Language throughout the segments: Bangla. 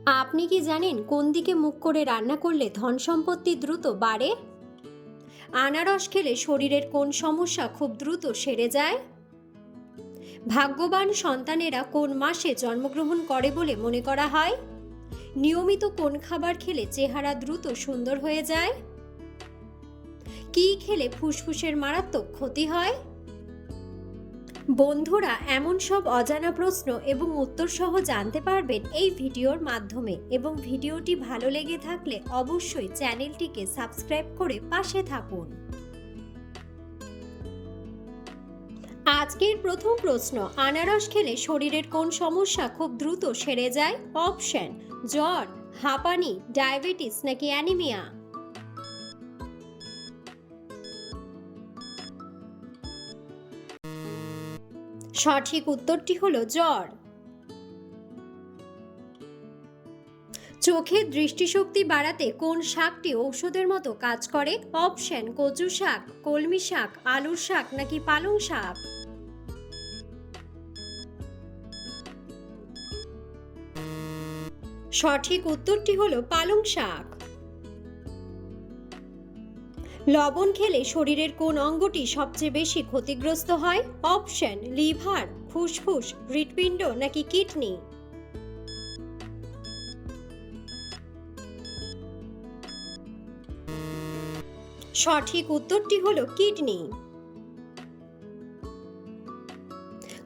আপনি কি জানেন কোন দিকে মুখ করে রান্না করলে ধন সম্পত্তি দ্রুত বাড়ে? আনারস খেলে শরীরের কোন সমস্যা খুব দ্রুত সেরে যায়? ভাগ্যবান সন্তানেরা কোন মাসে জন্মগ্রহণ করে বলে মনে করা হয়? নিয়মিত কোন খাবার খেলে চেহারা দ্রুত সুন্দর হয়ে যায়? কী খেলে ফুসফুসের মারাত্মক ক্ষতি হয়? বন্ধুরা, এমন সব অজানা প্রশ্ন এবং উত্তর সহ জানতে পারবেন এই ভিডিওর মাধ্যমে, এবং ভিডিওটি ভালো লেগে থাকলে অবশ্যই চ্যানেলটিকে সাবস্ক্রাইব করে পাশে থাকুন। আজকের প্রথম প্রশ্ন, আনারস খেলে শরীরের কোন সমস্যা খুব দ্রুত সেরে যায়? অপশন: জ্বর, হাঁপানি, ডায়াবেটিস নাকি অ্যানিমিয়া? সঠিক উত্তরটি হলো জ্বর। চোখের দৃষ্টিশক্তি বাড়াতে কোন শাকটি ঔষধের মতো কাজ করে? অপশন: কচু শাক, কলমি শাক, আলুর শাক নাকি পালং শাক? সঠিক উত্তরটি হলো পালং শাক। লবণ খেলে শরীরের কোন অঙ্গটি সবচেয়ে বেশি ক্ষতিগ্রস্ত হয়? অপশন: লিভার, ফুসফুস, হৃৎপিণ্ড নাকি কিডনি? সঠিক উত্তরটি হলো কিডনি।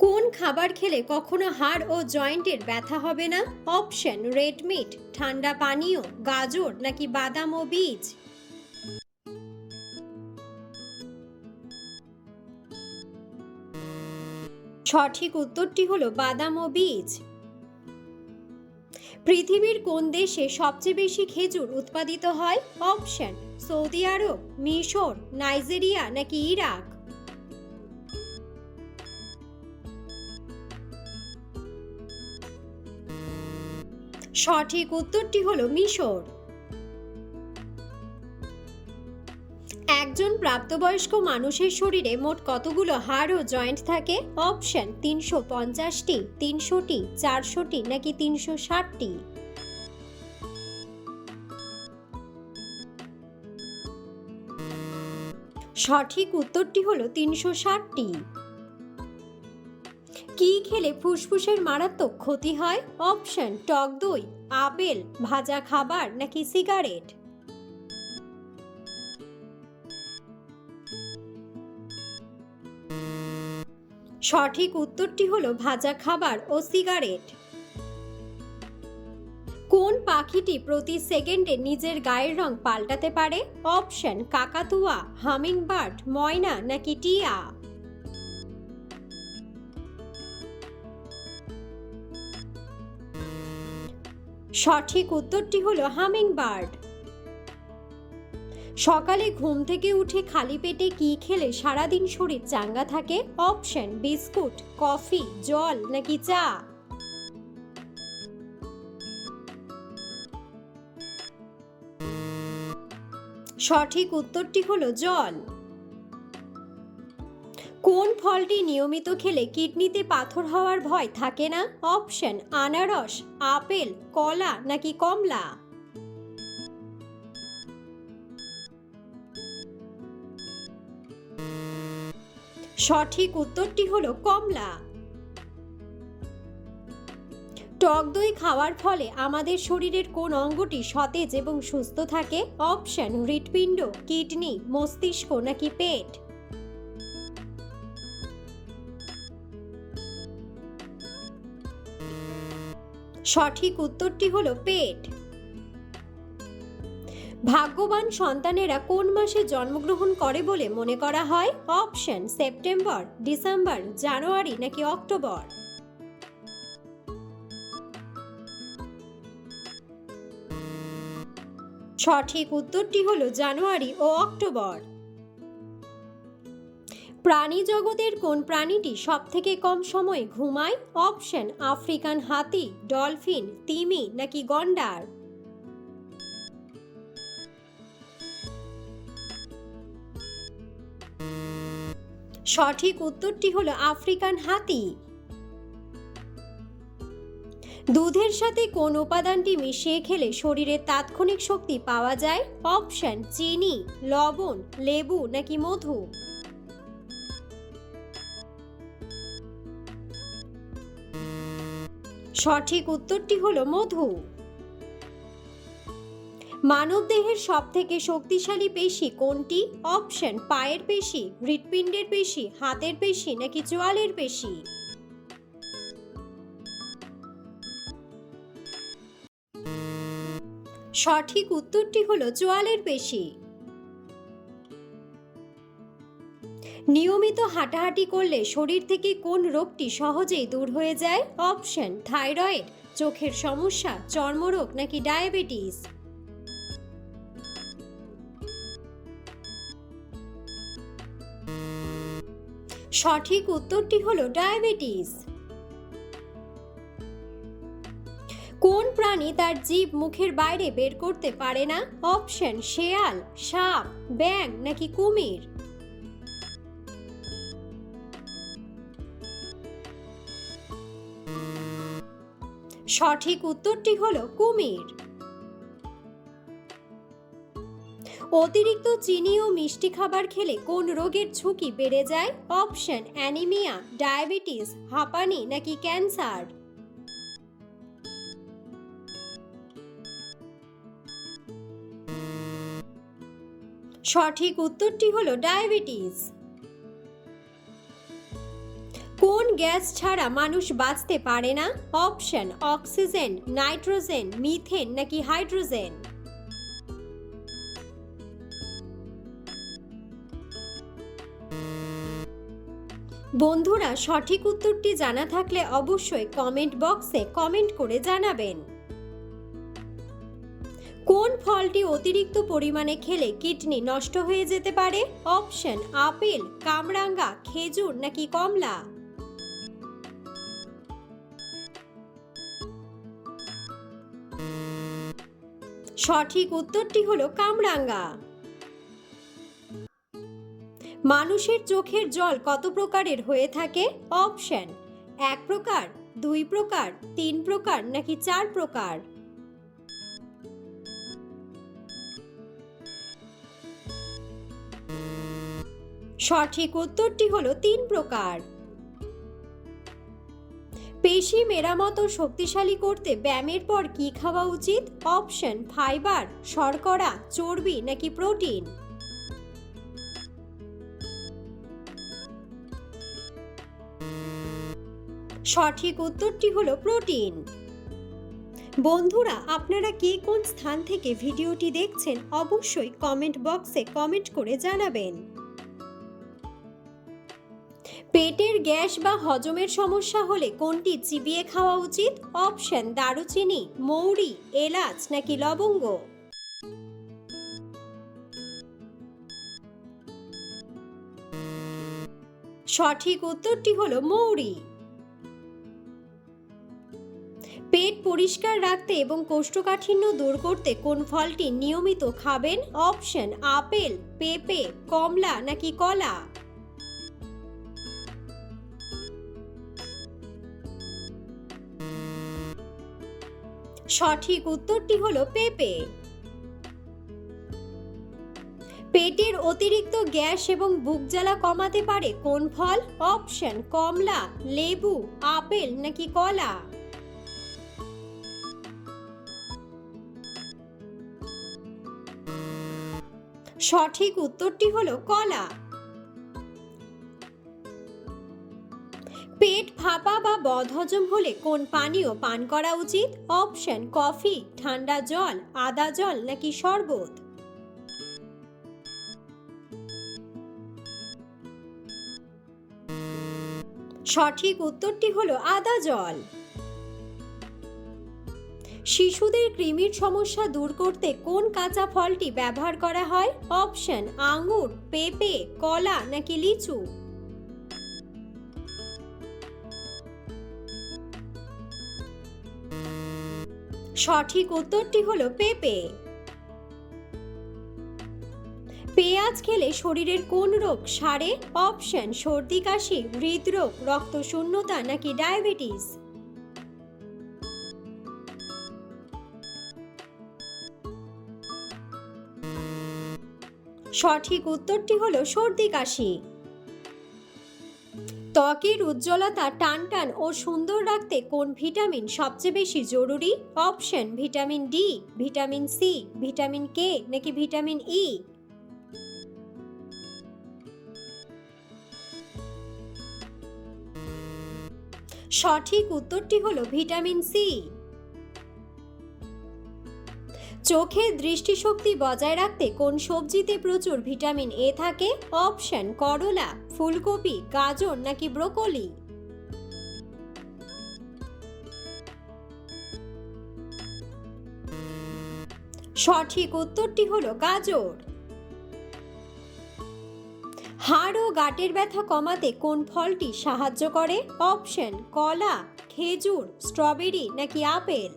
কোন খাবার খেলে কখনো হাড় ও জয়েন্টের ব্যথা হবে না? অপশন: রেড মিট, ঠান্ডা পানীয়, গাজর নাকি বাদাম ও বীজ? সঠিক উত্তরটি হলো বাদাম ও বীজ। পৃথিবীর কোন দেশে সবচেয়ে বেশি খেজুর উৎপাদিত হয়? অপশন: সৌদি আরব, মিশর, নাইজেরিয়া নাকি ইরাক? সঠিক উত্তরটি হলো মিশর। একজন প্রাপ্তবয়স্ক মানুষের শরীরে মোট কতগুলো হাড় ও জয়েন্ট থাকে? অপশন: 350টি, 300টি, 400টি নাকি 360টি? সঠিক উত্তরটি হলো 360টি। কি খেলে ফুসফুসের মারাত্মক ক্ষতি হয়? অপশন: টক দই, আপেল, ভাজা খাবার নাকি সিগারেট? সঠিক উত্তরটি হলো ভাজা খাবার ও সিগারেট। কোন পাখিটি প্রতি সেকেন্ডে নিজের গায়ের রং পাল্টাতে পারে? অপশন: কাকাতুয়া, হামিংবার্ড, ময়না নাকি টিয়া? সঠিক উত্তরটি হলো হামিংবার্ড। সকালে ঘুম থেকে উঠে খালি পেটে কি খেলে সারাদিন শরীর চাঙ্গা থাকে? অপশন: বিস্কুট, কফি, জল নাকি চা? সঠিক উত্তরটি হলো জল। কোন ফলটি নিয়মিত খেলে কিডনিতে পাথর হওয়ার ভয় থাকে না? অপশন: আনারস, আপেল, কলা নাকি কমলা? সঠিক উত্তরটি হলো কমলা। টক দই খাওয়ার ফলে আমাদের শরীরের কোন অঙ্গটি সতেজ এবং সুস্থ থাকে? অপশন: হৃৎপিণ্ড, কিডনি, মস্তিষ্ক নাকি পেট? সঠিক উত্তরটি হলো পেট। ভাগ্যবান সন্তানেরা কোন মাসে জন্মগ্রহণ করে বলে মনে করা হয়? অপশন: সেপ্টেম্বর, ডিসেম্বর, জানুয়ারি নাকি অক্টোবর? সঠিক উত্তরটি হলো জানুয়ারি ও অক্টোবর। প্রাণী জগতের কোন প্রাণীটি সবথেকে কম সময় ঘুমায়? অপশন: আফ্রিকান হাতি, ডলফিন, তিমি নাকি গন্ডার? সঠিক উত্তরটি হলো আফ্রিকান হাতি। দুধের সাথে কোন উপাদানটি মিশিয়ে খেলে শরীরের তাৎক্ষণিক শক্তি পাওয়া যায়? অপশন চিনি, লবণ, লেবু নাকি মধু। সঠিক উত্তরটি হলো মধু। মানবদেহের সবথেকে শক্তিশালী পেশি কোনটি? অপশন পায়ের পেশি, হৃৎপিণ্ডের পেশি, হাতের পেশি নাকি চোয়ালের পেশি। সঠিক উত্তরটি হলো চোয়ালের পেশি। নিয়মিত হাঁটাহাঁটি করলে শরীর থেকে কোন রোগটি সহজেই দূর হয়ে যায়? অপশন থাইরয়েড, চোখের সমস্যা, চর্মরোগ নাকি ডায়াবেটিস। সঠিক উত্তরটি হলো ডায়াবেটিস। কোন প্রাণী তার জিভ মুখের বাইরে বের করতে পারে না? অপশন শেয়াল, সাপ, ব্যাঙ নাকি কুমির। সঠিক উত্তরটি হলো কুমির। অতিরিক্ত চিনি ও মিষ্টি খাবার খেলে কোন রোগের ঝুঁকি বেড়ে যায়? অপশন অ্যানিমিয়া, ডায়াবেটিস, হাঁপানি নাকি ক্যান্সার। সঠিক উত্তরটি হলো ডায়াবেটিস। কোন গ্যাস ছাড়া মানুষ বাঁচতে পারে না? অপশন অক্সিজেন, নাইট্রোজেন, মিথেন নাকি হাইড্রোজেন। বন্ধুরা, সঠিক উত্তরটি জানা থাকলে অবশ্যই কমেন্ট বক্সে কমেন্ট করে জানাবেন। কোন ফলটি অতিরিক্ত পরিমাণে খেলে কিডনি নষ্ট হয়ে যেতে পারে? অপশন আপেল, কামরাঙ্গা, খেজুর নাকি কমলা। সঠিক উত্তরটি হলো কামরাঙ্গা। মানুষের চোখের জল কত প্রকারের হয়ে থাকে? অপশন 1 প্রকার, 2 প্রকার, 3 প্রকার নাকি 4 প্রকার। সঠিক উত্তরটি হলো 3 প্রকার। পেশি মেরামত ও শক্তিশালী করতে ব্যায়ামের পর কি খাওয়া উচিত? অপশন ফাইবার, শর্করা, চর্বি নাকি প্রোটিন। সঠিক উত্তরটি হলো প্রোটিন। বন্ধুরা, আপনারা কে কোন স্থান থেকে ভিডিওটি দেখছেন অবশ্যই কমেন্ট বক্সে কমেন্ট করে জানাবেন। পেটের গ্যাস বা হজমের সমস্যা হলে কোনটি চিবিয়ে খাওয়া উচিত? অপশন দারুচিনি, মৌরি, এলাচ নাকি লবঙ্গ। সঠিক উত্তরটি হলো মৌরি। পেট পরিষ্কার রাখতে এবং কোষ্ঠকাঠিন্য দূর করতে কোন ফলটি নিয়মিত খাবেন? অপশন আপেল, পেঁপে, কমলা নাকি কলা। সঠিক উত্তরটি হলো পেঁপে। পেটের অতিরিক্ত গ্যাস এবং বুক জ্বালা কমাতে পারে কোন ফল? অপশন কমলা, লেবু, আপেল নাকি কলা। সঠিক উত্তরটি হলো কলা। পেট ফাঁপা বা বদহজম হলে কোন পানীয় পান করা উচিত? অপশন কফি, ঠান্ডা জল, আদা জল নাকি শরবত। সঠিক উত্তরটি হলো আদা জল। শিশুদের কৃমির সমস্যা দূর করতে কোন কাঁচা ফলটি ব্যবহার করা হয়? অপশন আঙ্গুর, পেঁপে, কলা নাকি লিচু। সঠিক উত্তরটি হলো পেঁপে। পেঁয়াজ খেলে শরীরের কোন রোগ সারে? অপশন সর্দি কাশি, হৃদরোগ, রক্তশূন্যতা নাকি ডায়াবেটিস। সঠিক উত্তরটি হলো সর্দি কাশি। ত্বকের উজ্জ্বলতা, টানটান ও সুন্দর রাখতে কোন ভিটামিন সবচেয়ে বেশি জরুরি? Option: vitamin D, vitamin C, vitamin K নাকি ভিটামিন ই? সঠিক উত্তরটি হলো ভিটামিন সি। চোখের দৃষ্টিশক্তি বজায় রাখতে কোন সবজিতে প্রচুর ভিটামিন এ থাকে? অপশন: করলা, ফুলকপি, গাজর নাকি ব্রোকলি? সঠিক উত্তরটি হলো গাজর। হাড় ও গাঁটের ব্যথা কমাতে কোন ফলটি সাহায্য করে? অপশন: কলা, খেজুর, স্ট্রবেরি নাকি আপেল?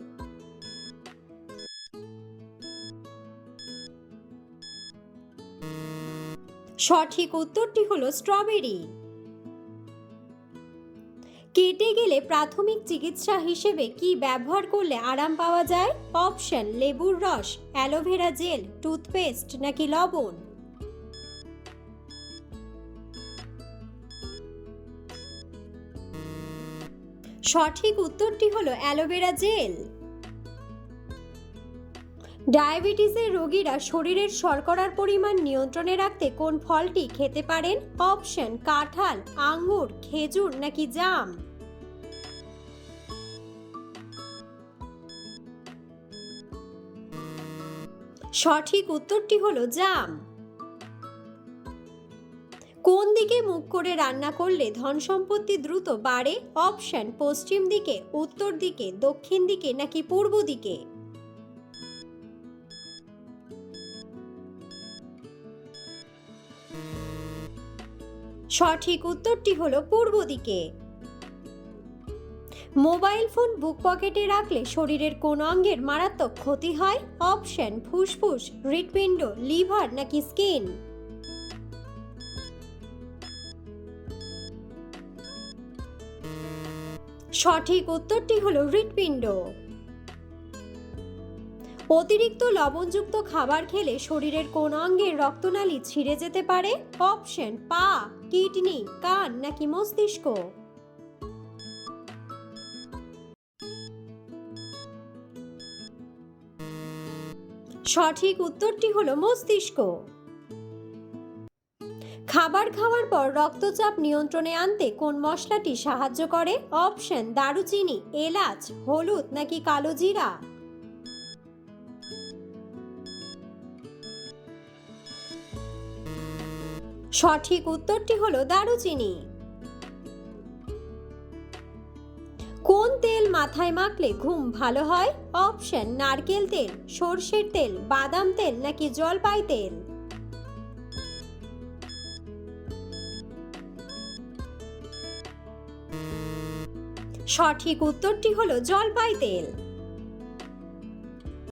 সঠিক উত্তরটি হলো স্ট্রবেরি। কেটে গেলে প্রাথমিক চিকিৎসা হিসেবে কি ব্যবহার করলে আরাম পাওয়া যায়? অপশন: লেবুর রস, অ্যালোভেরা জেল, টুথপেস্ট নাকি লবণ? সঠিক উত্তরটি হলো অ্যালোভেরা জেল। ডায়াবেটিসের রোগীরা শরীরের শর্করার পরিমাণ নিয়ন্ত্রণে রাখতে কোন ফলটি খেতে পারেন? অপশন: কাঁঠাল, আঙ্গুর, খেজুর নাকি জাম? সঠিক উত্তরটি হলো জাম। কোন দিকে মুখ করে রান্না করলে ধন সম্পত্তি দ্রুত বাড়ে? অপশন: পশ্চিম দিকে, উত্তর দিকে, দক্ষিণ দিকে নাকি পূর্ব দিকে? সঠিক উত্তরটি হলো পূর্ব দিকে। মোবাইল ফোন বুক পকেটে রাখলে শরীরের কোন অঙ্গের মারাত্মক ক্ষতি হয়? অপশন: ফুসফুস, হৃৎপিণ্ড, লিভার নাকি স্কিন? সঠিক উত্তরটি হলো হৃৎপিণ্ড। অতিরিক্ত লবণযুক্ত খাবার খেলে শরীরের কোন অঙ্গের রক্তনালী ছিঁড়ে যেতে পারে? অপশন: পা, কিডনি, কান নাকি মস্তিষ্ক? সঠিক উত্তরটি হলো মস্তিষ্ক। খাবার খাওয়ার পর রক্তচাপ নিয়ন্ত্রণে আনতে কোন মশলাটি সাহায্য করে? অপশন: দারুচিনি, এলাচ, হলুদ নাকি কালো জিরা? সঠিক উত্তরটি হলো দারুচিনি। কোন তেল মাথায় মাখলে ঘুম ভালো হয়? অপশন: নারকেল তেল, সর্ষের তেল, বাদাম তেল নাকি জলপাই তেল? সঠিক উত্তরটি হলো জলপাই তেল।